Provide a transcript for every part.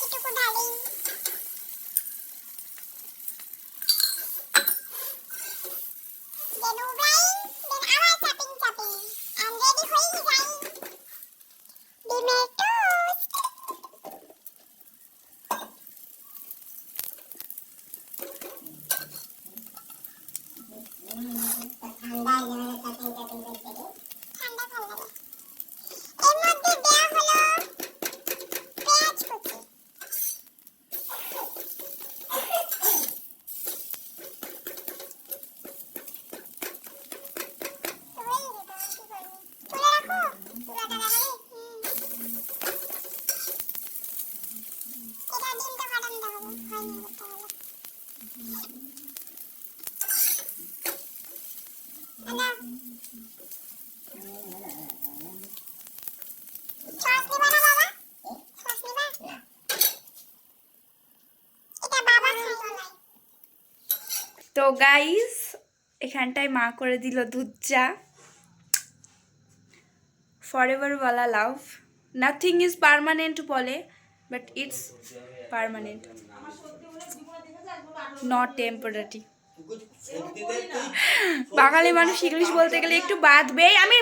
বাকিটুকু ঢালি। Then O'Brien, then our chopping, and ready for design. ডিমের toast. ঠান্ডা ভালো লাগে। এর মধ্যে দেয়া হলো পেঁয়াজ কুচি। তো গাইস এখানটায় মা করে দিল দুধ চা। ফরএভার ওয়ালা লাভ, নাথিং ইজ পার্মানেন্ট বলে, but it's permanent, not temporary. বাঙালি মানুষ ইংলিশ বলতে গেলে একটু বাঁধবেই। আমি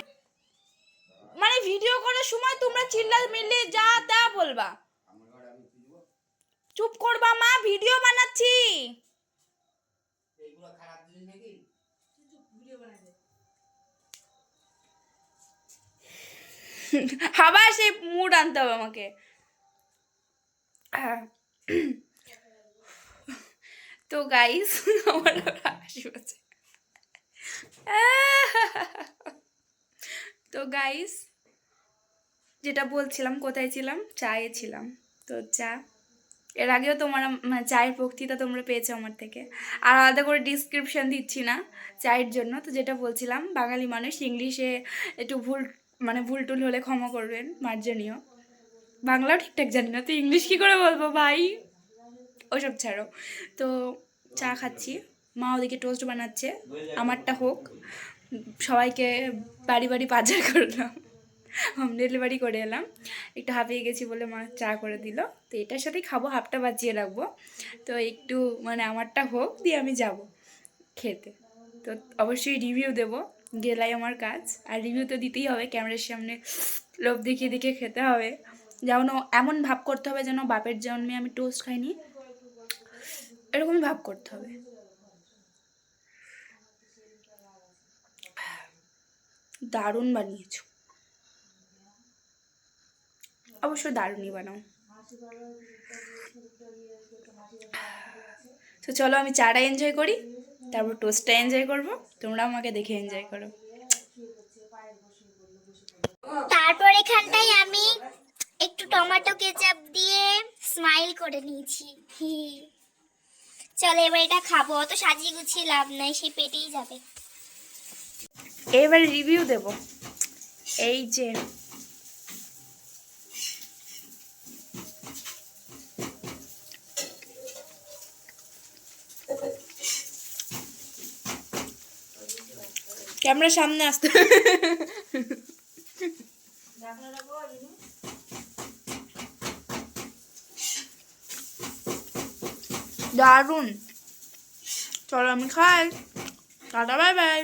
মানে ভিডিও করার সময় তোমরা চিল্লা মিল্লি যা তা বলবা, চুপ করবা মা, ভিডিও বানাচ্ছি। আবার সেই মুড আনতে হবে আমাকে। তো গাইস আমার হাসি পাচ্ছে। তো গাইস যেটা বলছিলাম, কোথায় ছিলাম, চায়ে ছিলাম। তো চা এর আগেও তোমরা চায়ের বক্তৃতা তোমরা পেয়েছো আমার থেকে, আর আলাদা করে ডিসক্রিপশান দিচ্ছি না চায়ের জন্য। তো যেটা বলছিলাম, বাঙালি মানুষ ইংলিশে একটু ভুল টুল হলে ক্ষমা করবেন, মার্জনীয়। বাংলাও ঠিকঠাক জানি না, তো ইংলিশ কী করে বলবো ভাই, ওসব ছাড়ো। তো চা খাচ্ছি, মা ওদিকে টোস্ট বানাচ্ছে, আমারটা হোক। সবাইকে বাড়ি বাড়ি বাজার করলাম, হোম ডেলিভারি করে এলাম। একটু হাঁপিয়ে গেছি বলে মা চা করে দিল। তো এটার সাথেই খাবো, হাফটা বাঁচিয়ে রাখবো। তো একটু মানে আমারটা হোক, দিয়ে আমি যাব খেতে। তো অবশ্যই রিভিউ দেবো, গেলাই আমার কাজ। আর রিভিউ তো দিতেই হবে, ক্যামেরার সামনে লোভ দেখিয়ে দেখিয়ে খেতে হবে। যেমন এমন ভাব করতে হবে যেন বাপের জন্মে আমি টোস্ট খাইনি, এরকমই ভাব করতে হবে। দারুণ বানিয়েছো, অবশ্য দারুণই বানাও। তো চলো আমি চাটা এনজয় করি, তারপর টোস্টটা এনজয় করবো, তোমরা আমাকে দেখে এনজয় করো। তারপর এখানটায় আমি একটু টমেটো কেচাপ দিয়ে স্মাইল করে নিয়েছি। চলো এবার এটা খাবো, অত সাজিয়ে গুছিয়ে লাভ নাই, সে পেটেই যাবে। এবার রিভিউ দেব। এই যে ক্যামেরার সামনে আসতে দারুণ। চলো আমি খাই, টাটা বাই বাই।